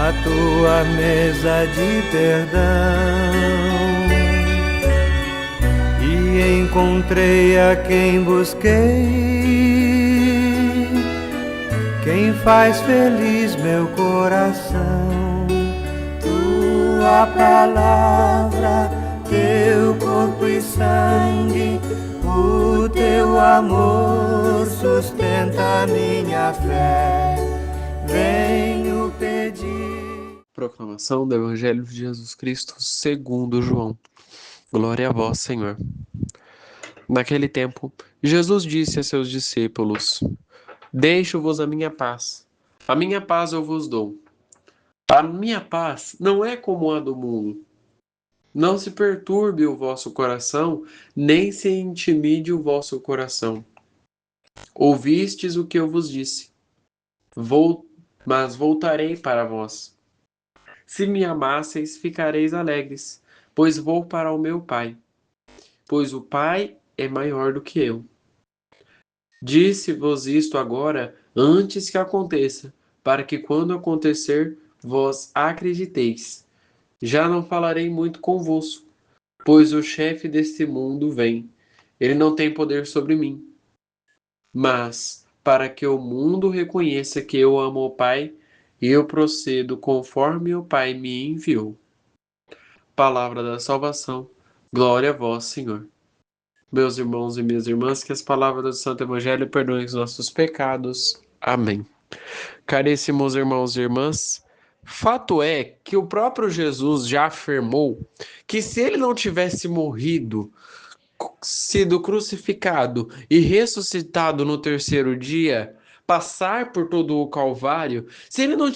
a tua mesa de perdão, e encontrei a quem busquei, quem faz feliz meu coração. Tua palavra, teu corpo e sangue, o teu amor sustenta minha fé. Venho pedir. Proclamação do Evangelho de Jesus Cristo segundo João. Glória a vós, Senhor. Naquele tempo, Jesus disse a seus discípulos: Deixo-vos a minha paz eu vos dou. A minha paz não é como a do mundo. Não se perturbe o vosso coração, nem se intimide o vosso coração. Ouvistes o que eu vos disse. Mas voltarei para vós. Se me amasseis, ficareis alegres, pois vou para o meu Pai, pois o Pai é maior do que eu. Disse-vos isto agora, antes que aconteça, para que quando acontecer, vós acrediteis. Já não falarei muito convosco, pois o chefe deste mundo vem. Ele não tem poder sobre mim. Mas, para que o mundo reconheça que eu amo o Pai, eu procedo conforme o Pai me enviou. Palavra da salvação. Glória a vós, Senhor. Meus irmãos e minhas irmãs, que as palavras do Santo Evangelho perdoem os nossos pecados. Amém. Caríssimos irmãos e irmãs, fato é que o próprio Jesus já afirmou que se ele não tivesse morrido, sido crucificado e ressuscitado no terceiro dia, passar por todo o Calvário, se ele não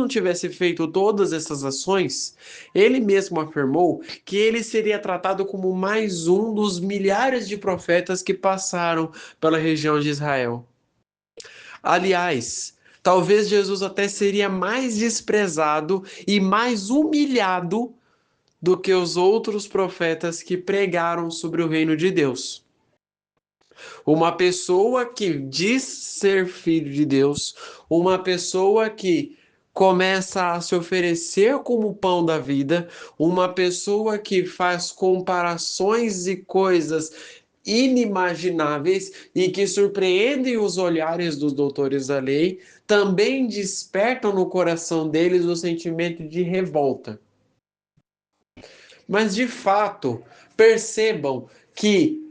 tivesse feito todas essas ações, ele mesmo afirmou que ele seria tratado como mais um dos milhares de profetas que passaram pela região de Israel. Aliás, talvez Jesus até seria mais desprezado e mais humilhado do que os outros profetas que pregaram sobre o reino de Deus. Uma pessoa que diz ser filho de Deus, uma pessoa que começa a se oferecer como pão da vida, uma pessoa que faz comparações e coisas inimagináveis e que surpreendem os olhares dos doutores da lei, também despertam no coração deles o sentimento de revolta. Mas de fato, percebam que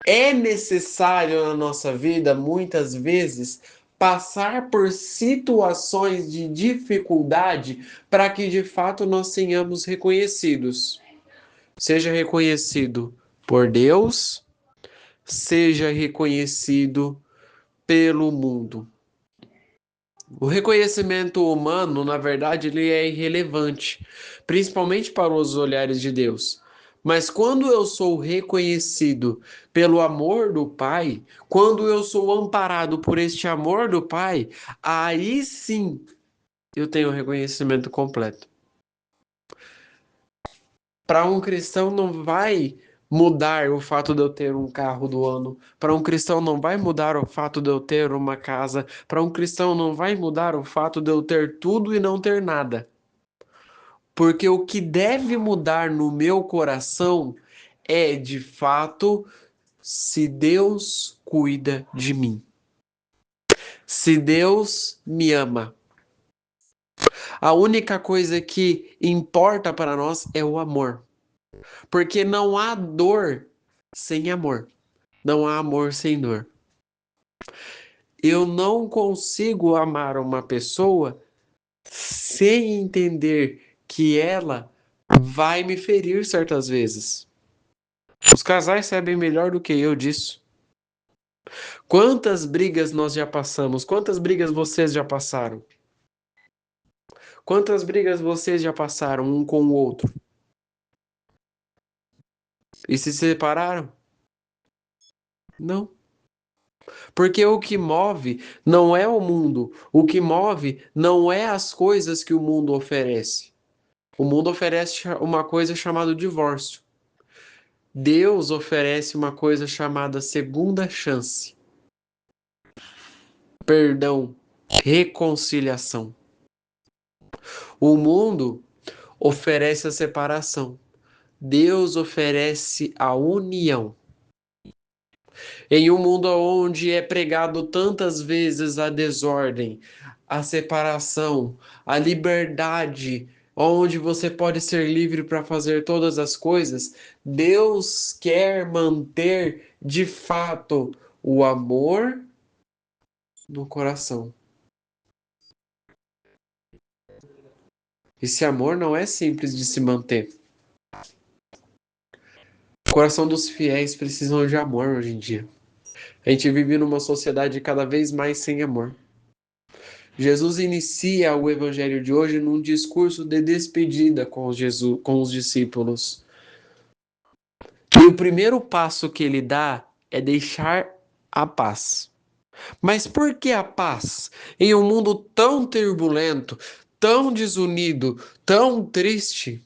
é necessário na nossa vida, muitas vezes, passar por situações de dificuldade para que de fato nós tenhamos reconhecidos. Seja reconhecido por Deus, seja reconhecido pelo mundo. O reconhecimento humano, na verdade, ele é irrelevante, principalmente para os olhares de Deus. Mas quando eu sou reconhecido pelo amor do Pai, quando eu sou amparado por este amor do Pai, aí sim eu tenho o reconhecimento completo. Para um cristão não vai mudar o fato de eu ter um carro do ano. Para um cristão não vai mudar o fato de eu ter uma casa. Para um cristão não vai mudar o fato de eu ter tudo e não ter nada. Porque o que deve mudar no meu coração é, de fato, se Deus cuida de mim. Se Deus me ama. A única coisa que importa para nós é o amor. Porque não há dor sem amor. Não há amor sem dor. Eu não consigo amar uma pessoa sem entender que ela vai me ferir certas vezes. Os casais sabem melhor do que eu disso. Quantas brigas nós já passamos? Quantas brigas vocês já passaram? Quantas brigas vocês já passaram um com o outro? E se separaram? Não. Porque o que move não é o mundo. O que move não é as coisas que o mundo oferece. O mundo oferece uma coisa chamada divórcio. Deus oferece uma coisa chamada segunda chance. Perdão, reconciliação. O mundo oferece a separação. Deus oferece a união. Em um mundo onde é pregado tantas vezes a desordem, a separação, a liberdade, onde você pode ser livre para fazer todas as coisas, Deus quer manter de fato o amor no coração. Esse amor não é simples de se manter. O coração dos fiéis precisam de amor hoje em dia. A gente vive numa sociedade cada vez mais sem amor. Jesus inicia o evangelho de hoje num discurso de despedida com os discípulos. E o primeiro passo que ele dá é deixar a paz. Mas por que a paz? Em um mundo tão turbulento, tão desunido, tão triste?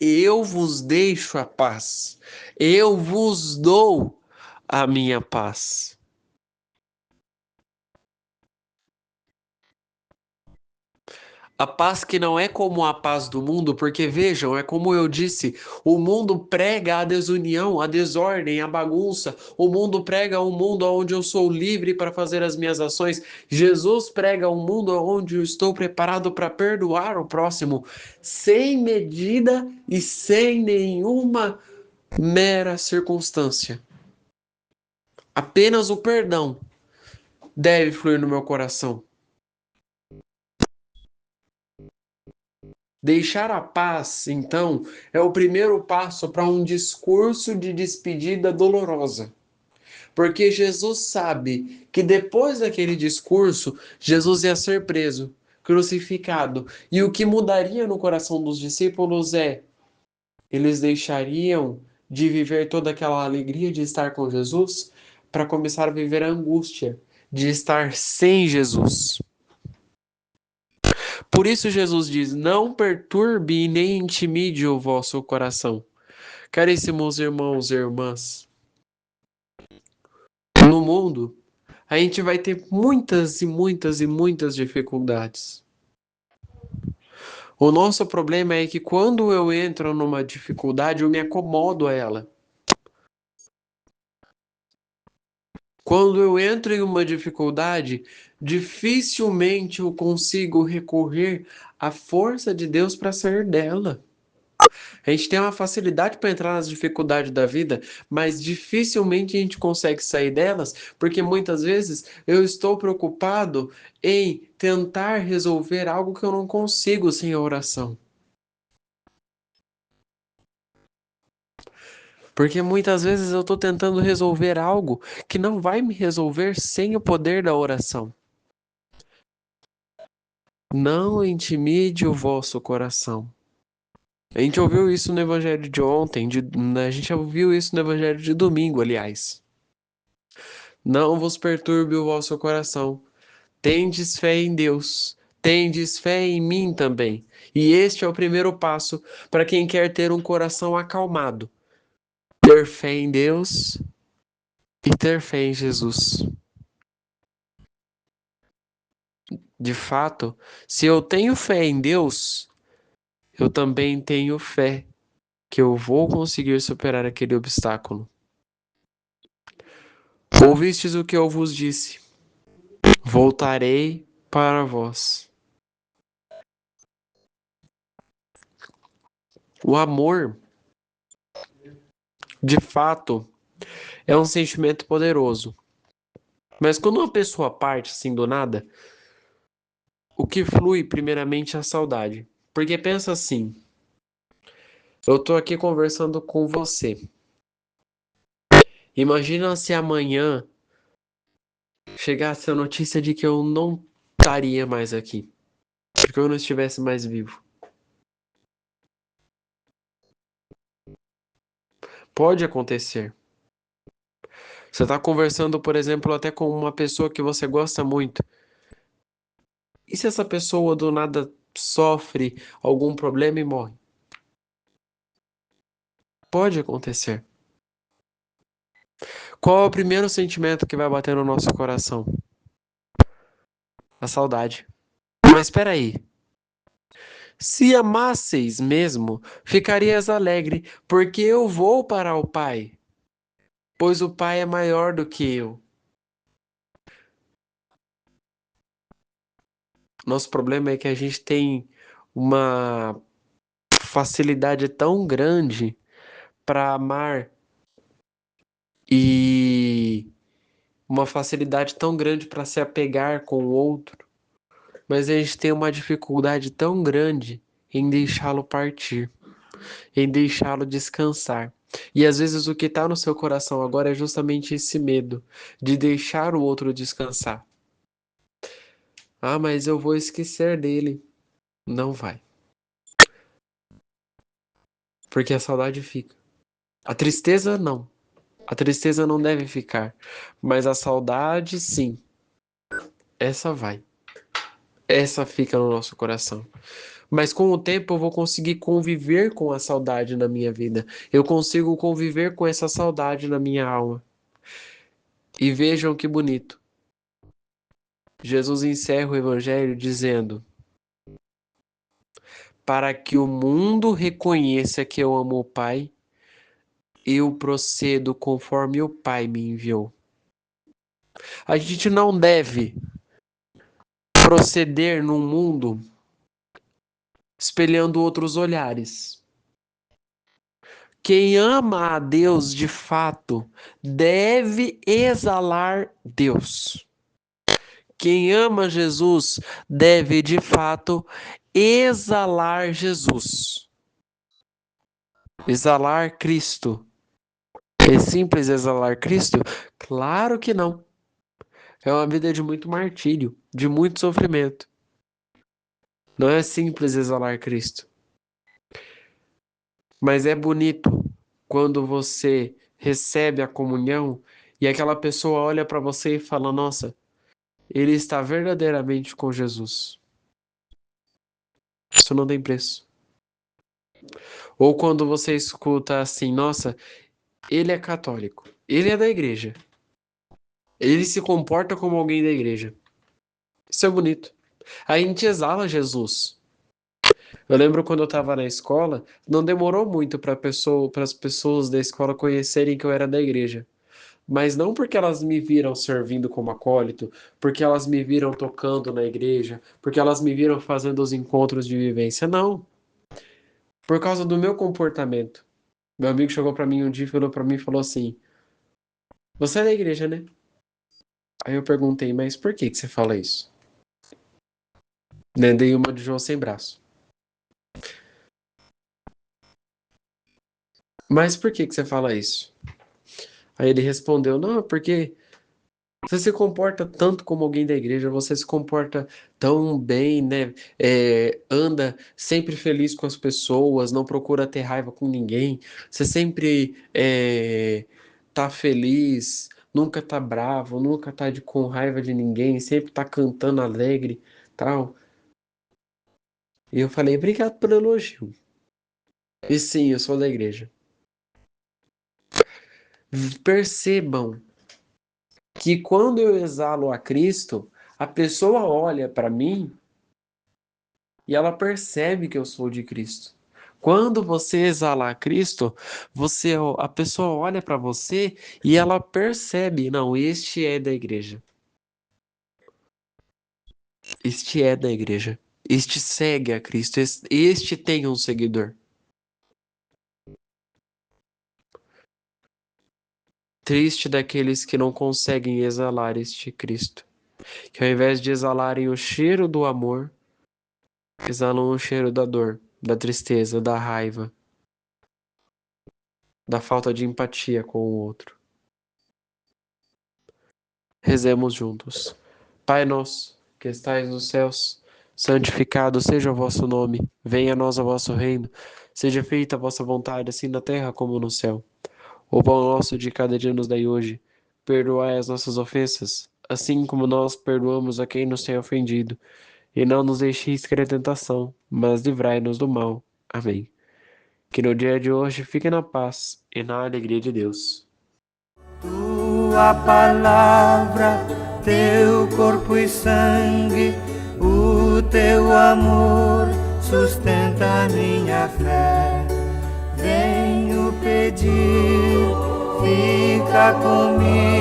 Eu vos deixo a paz. Eu vos dou a minha paz. A paz que não é como a paz do mundo, porque vejam, é como eu disse, o mundo prega a desunião, a desordem, a bagunça. O mundo prega um mundo onde eu sou livre para fazer as minhas ações. Jesus prega um mundo onde eu estou preparado para perdoar o próximo, sem medida e sem nenhuma mera circunstância. Apenas o perdão deve fluir no meu coração. Deixar a paz, então, é o primeiro passo para um discurso de despedida dolorosa. Porque Jesus sabe que depois daquele discurso, Jesus ia ser preso, crucificado. E o que mudaria no coração dos discípulos é: eles deixariam de viver toda aquela alegria de estar com Jesus para começar a viver a angústia de estar sem Jesus. Por isso Jesus diz: não perturbe nem intimide o vosso coração. Caríssimos irmãos e irmãs, no mundo a gente vai ter muitas e muitas e muitas dificuldades. O nosso problema é que quando eu entro numa dificuldade, eu me acomodo a ela. Quando eu entro em uma dificuldade, dificilmente eu consigo recorrer à força de Deus para sair dela. A gente tem uma facilidade para entrar nas dificuldades da vida, mas dificilmente a gente consegue sair delas, porque muitas vezes eu estou preocupado em tentar resolver algo que eu não consigo sem a oração. Porque muitas vezes eu estou tentando resolver algo que não vai me resolver sem o poder da oração. Não intimide o vosso coração. A gente ouviu isso no evangelho de ontem, a gente ouviu isso no evangelho de domingo, aliás. Não vos perturbe o vosso coração. Tendes fé em Deus. Tendes fé em mim também. E este é o primeiro passo para quem quer ter um coração acalmado. Ter fé em Deus e ter fé em Jesus. De fato, se eu tenho fé em Deus, eu também tenho fé que eu vou conseguir superar aquele obstáculo. Ouvistes o que eu vos disse: voltarei para vós. O amor, de fato, é um sentimento poderoso. Mas quando uma pessoa parte assim do nada, o que flui primeiramente é a saudade. Porque pensa assim, eu tô aqui conversando com você. Imagina se amanhã chegasse a notícia de que eu não estaria mais aqui. Porque eu não estivesse mais vivo. Pode acontecer. Você está conversando, por exemplo, até com uma pessoa que você gosta muito. E se essa pessoa do nada sofre algum problema e morre? Pode acontecer. Qual é o primeiro sentimento que vai bater no nosso coração? A saudade. Mas espera aí. Se amasseis mesmo, ficarias alegre, porque eu vou para o Pai, pois o Pai é maior do que eu. Nosso problema é que a gente tem uma facilidade tão grande para amar e uma facilidade tão grande para se apegar com o outro, mas a gente tem uma dificuldade tão grande em deixá-lo partir, em deixá-lo descansar. E às vezes o que está no seu coração agora é justamente esse medo de deixar o outro descansar. Ah, mas eu vou esquecer dele. Não vai, porque a saudade fica. A tristeza não. A tristeza não deve ficar, mas a saudade sim. Essa vai. Essa fica no nosso coração. Mas com o tempo eu vou conseguir conviver com a saudade na minha vida. Eu consigo conviver com essa saudade na minha alma. E vejam que bonito. Jesus encerra o evangelho dizendo: para que o mundo reconheça que eu amo o Pai, eu procedo conforme o Pai me enviou. A gente não deve proceder num mundo espelhando outros olhares. Quem ama a Deus de fato deve exalar Deus. Quem ama Jesus deve de fato exalar Jesus. Exalar Cristo. É simples exalar Cristo? Claro que não. É uma vida de muito martírio, de muito sofrimento. Não é simples exalar Cristo. Mas é bonito quando você recebe a comunhão e aquela pessoa olha para você e fala: nossa, ele está verdadeiramente com Jesus. Isso não tem preço. Ou quando você escuta assim: nossa, ele é católico, ele é da igreja, ele se comporta como alguém da igreja. Isso é bonito. A gente exala Jesus. Eu lembro quando eu estava na escola, não demorou muito para as pessoas da escola conhecerem que eu era da igreja. Mas não porque elas me viram servindo como acólito, porque elas me viram tocando na igreja, porque elas me viram fazendo os encontros de vivência, não. Por causa do meu comportamento. Meu amigo chegou para mim um dia e falou para mim e falou assim: "Você é da igreja, né?" Aí eu perguntei: "Mas por que que você fala isso?" Né, dei uma de João sem braço. "Mas por que que você fala isso?" Aí ele respondeu: "Não, porque você se comporta tanto como alguém da igreja, você se comporta tão bem, né? Anda sempre feliz com as pessoas, não procura ter raiva com ninguém, você sempre tá feliz, nunca tá bravo, nunca tá com raiva de ninguém, sempre tá cantando alegre, tal." E eu falei: "Obrigado pelo elogio." E sim, eu sou da igreja. Percebam que quando eu exalo a Cristo, a pessoa olha para mim e ela percebe que eu sou de Cristo. Quando você exalar Cristo, a pessoa olha para você e ela percebe, não, este é da igreja. Este é da igreja. Este segue a Cristo. Este tem um seguidor. Triste daqueles que não conseguem exalar este Cristo, que ao invés de exalarem o cheiro do amor, exalam o cheiro da dor, da tristeza, da raiva, da falta de empatia com o outro. Rezemos juntos. Pai nosso, que estais nos céus, santificado seja o vosso nome. Venha a nós o vosso reino. Seja feita a vossa vontade, assim na terra como no céu. O pão nosso de cada dia nos dai hoje. Perdoai as nossas ofensas, assim como nós perdoamos a quem nos tem ofendido. E não nos deixeis cair em tentação, mas livrai-nos do mal. Amém. Que no dia de hoje fique na paz e na alegria de Deus. Tua palavra, teu corpo e sangue, o teu amor sustenta minha fé. Venho pedir, fica comigo.